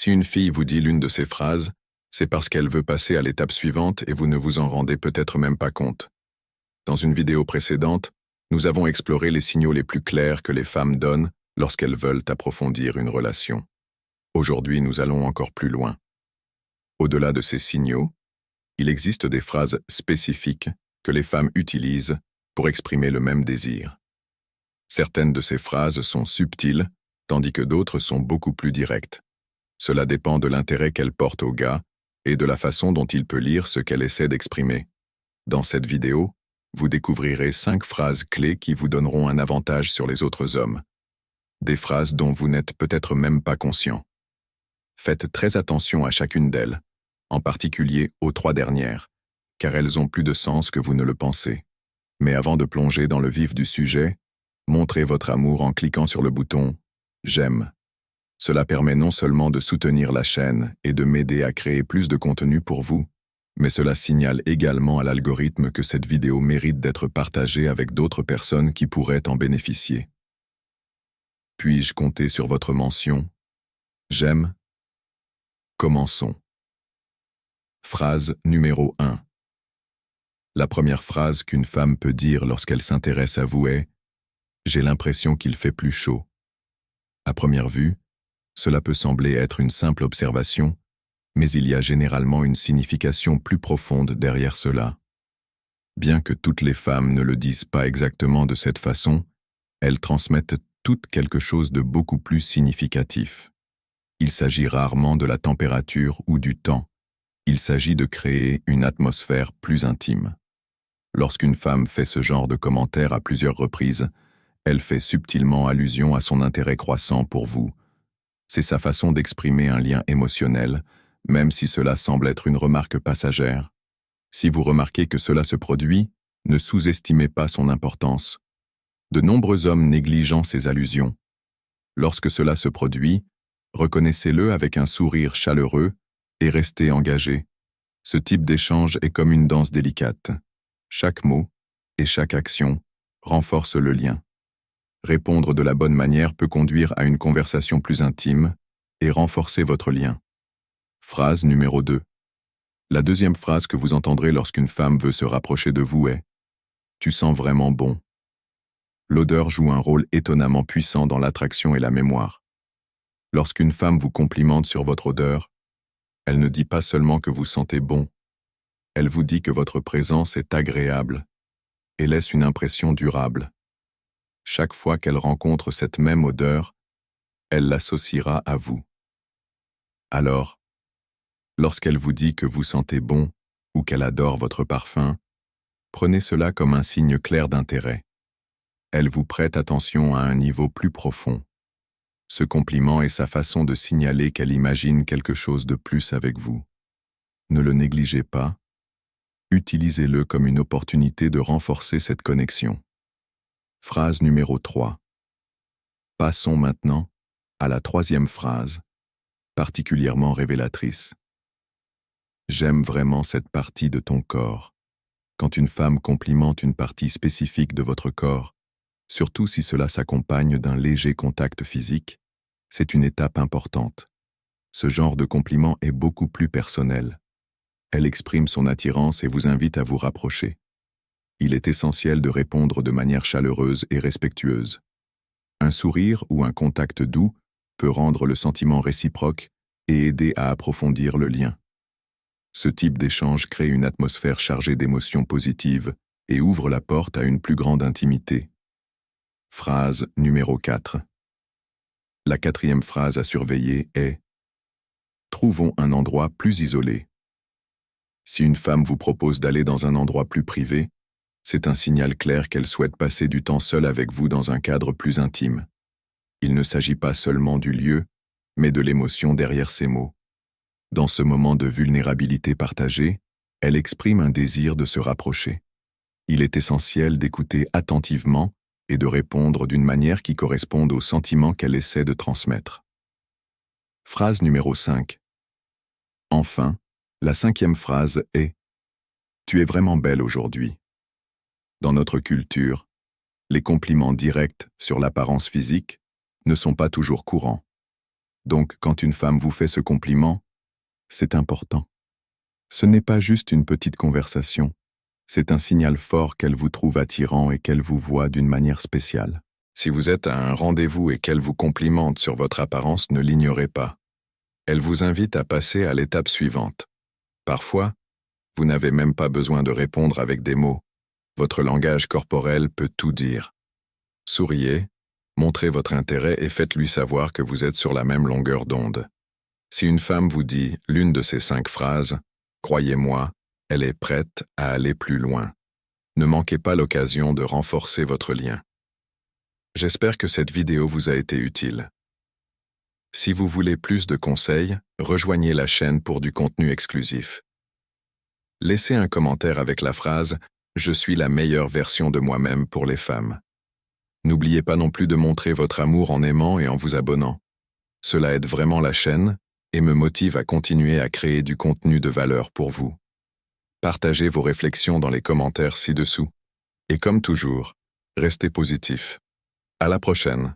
Si une fille vous dit l'une de ces phrases, c'est parce qu'elle veut passer à l'étape suivante et vous ne vous en rendez peut-être même pas compte. Dans une vidéo précédente, nous avons exploré les signaux les plus clairs que les femmes donnent lorsqu'elles veulent approfondir une relation. Aujourd'hui, nous allons encore plus loin. Au-delà de ces signaux, il existe des phrases spécifiques que les femmes utilisent pour exprimer le même désir. Certaines de ces phrases sont subtiles, tandis que d'autres sont beaucoup plus directes. Cela dépend de l'intérêt qu'elle porte au gars et de la façon dont il peut lire ce qu'elle essaie d'exprimer. Dans cette vidéo, vous découvrirez 5 phrases clés qui vous donneront un avantage sur les autres hommes. Des phrases dont vous n'êtes peut-être même pas conscient. Faites très attention à chacune d'elles, en particulier aux 3 dernières, car elles ont plus de sens que vous ne le pensez. Mais avant de plonger dans le vif du sujet, montrez votre amour en cliquant sur le bouton « J'aime ». Cela permet non seulement de soutenir la chaîne et de m'aider à créer plus de contenu pour vous, mais cela signale également à l'algorithme que cette vidéo mérite d'être partagée avec d'autres personnes qui pourraient en bénéficier. Puis-je compter sur votre mention « J'aime » ? Commençons. Phrase numéro 1. La première phrase qu'une femme peut dire lorsqu'elle s'intéresse à vous est « J'ai l'impression qu'il fait plus chaud ». À première vue, cela peut sembler être une simple observation, mais il y a généralement une signification plus profonde derrière cela. Bien que toutes les femmes ne le disent pas exactement de cette façon, elles transmettent toutes quelque chose de beaucoup plus significatif. Il s'agit rarement de la température ou du temps. Il s'agit de créer une atmosphère plus intime. Lorsqu'une femme fait ce genre de commentaires à plusieurs reprises, elle fait subtilement allusion à son intérêt croissant pour vous. C'est sa façon d'exprimer un lien émotionnel, même si cela semble être une remarque passagère. Si vous remarquez que cela se produit, ne sous-estimez pas son importance. De nombreux hommes négligent ces allusions. Lorsque cela se produit, reconnaissez-le avec un sourire chaleureux et restez engagé. Ce type d'échange est comme une danse délicate. Chaque mot et chaque action renforce le lien. Répondre de la bonne manière peut conduire à une conversation plus intime et renforcer votre lien. Phrase numéro 2. La deuxième phrase que vous entendrez lorsqu'une femme veut se rapprocher de vous est « Tu sens vraiment bon ». L'odeur joue un rôle étonnamment puissant dans l'attraction et la mémoire. Lorsqu'une femme vous complimente sur votre odeur, elle ne dit pas seulement que vous sentez bon, elle vous dit que votre présence est agréable et laisse une impression durable. Chaque fois qu'elle rencontre cette même odeur, elle l'associera à vous. Alors, lorsqu'elle vous dit que vous sentez bon ou qu'elle adore votre parfum, prenez cela comme un signe clair d'intérêt. Elle vous prête attention à un niveau plus profond. Ce compliment est sa façon de signaler qu'elle imagine quelque chose de plus avec vous. Ne le négligez pas. Utilisez-le comme une opportunité de renforcer cette connexion. Phrase numéro 3. Passons maintenant à la 3e phrase, particulièrement révélatrice. J'aime vraiment cette partie de ton corps. Quand une femme complimente une partie spécifique de votre corps, surtout si cela s'accompagne d'un léger contact physique, c'est une étape importante. Ce genre de compliment est beaucoup plus personnel. Elle exprime son attirance et vous invite à vous rapprocher. Il est essentiel de répondre de manière chaleureuse et respectueuse. Un sourire ou un contact doux peut rendre le sentiment réciproque et aider à approfondir le lien. Ce type d'échange crée une atmosphère chargée d'émotions positives et ouvre la porte à une plus grande intimité. Phrase numéro 4. La 4e phrase à surveiller est « Trouvons un endroit plus isolé ». Si une femme vous propose d'aller dans un endroit plus privé, c'est un signal clair qu'elle souhaite passer du temps seule avec vous dans un cadre plus intime. Il ne s'agit pas seulement du lieu, mais de l'émotion derrière ces mots. Dans ce moment de vulnérabilité partagée, elle exprime un désir de se rapprocher. Il est essentiel d'écouter attentivement et de répondre d'une manière qui corresponde aux sentiments qu'elle essaie de transmettre. Phrase numéro 5. Enfin, la 5e phrase est « Tu es vraiment belle aujourd'hui ». Dans notre culture, les compliments directs sur l'apparence physique ne sont pas toujours courants. Donc, quand une femme vous fait ce compliment, c'est important. Ce n'est pas juste une petite conversation, c'est un signal fort qu'elle vous trouve attirant et qu'elle vous voit d'une manière spéciale. Si vous êtes à un rendez-vous et qu'elle vous complimente sur votre apparence, ne l'ignorez pas. Elle vous invite à passer à l'étape suivante. Parfois, vous n'avez même pas besoin de répondre avec des mots. Votre langage corporel peut tout dire. Souriez, montrez votre intérêt et faites-lui savoir que vous êtes sur la même longueur d'onde. Si une femme vous dit l'une de ces 5 phrases, croyez-moi, elle est prête à aller plus loin. Ne manquez pas l'occasion de renforcer votre lien. J'espère que cette vidéo vous a été utile. Si vous voulez plus de conseils, rejoignez la chaîne pour du contenu exclusif. Laissez un commentaire avec la phrase « Je suis la meilleure version de moi-même pour les femmes ». N'oubliez pas non plus de montrer votre amour en aimant et en vous abonnant. Cela aide vraiment la chaîne et me motive à continuer à créer du contenu de valeur pour vous. Partagez vos réflexions dans les commentaires ci-dessous. Et comme toujours, restez positif. À la prochaine.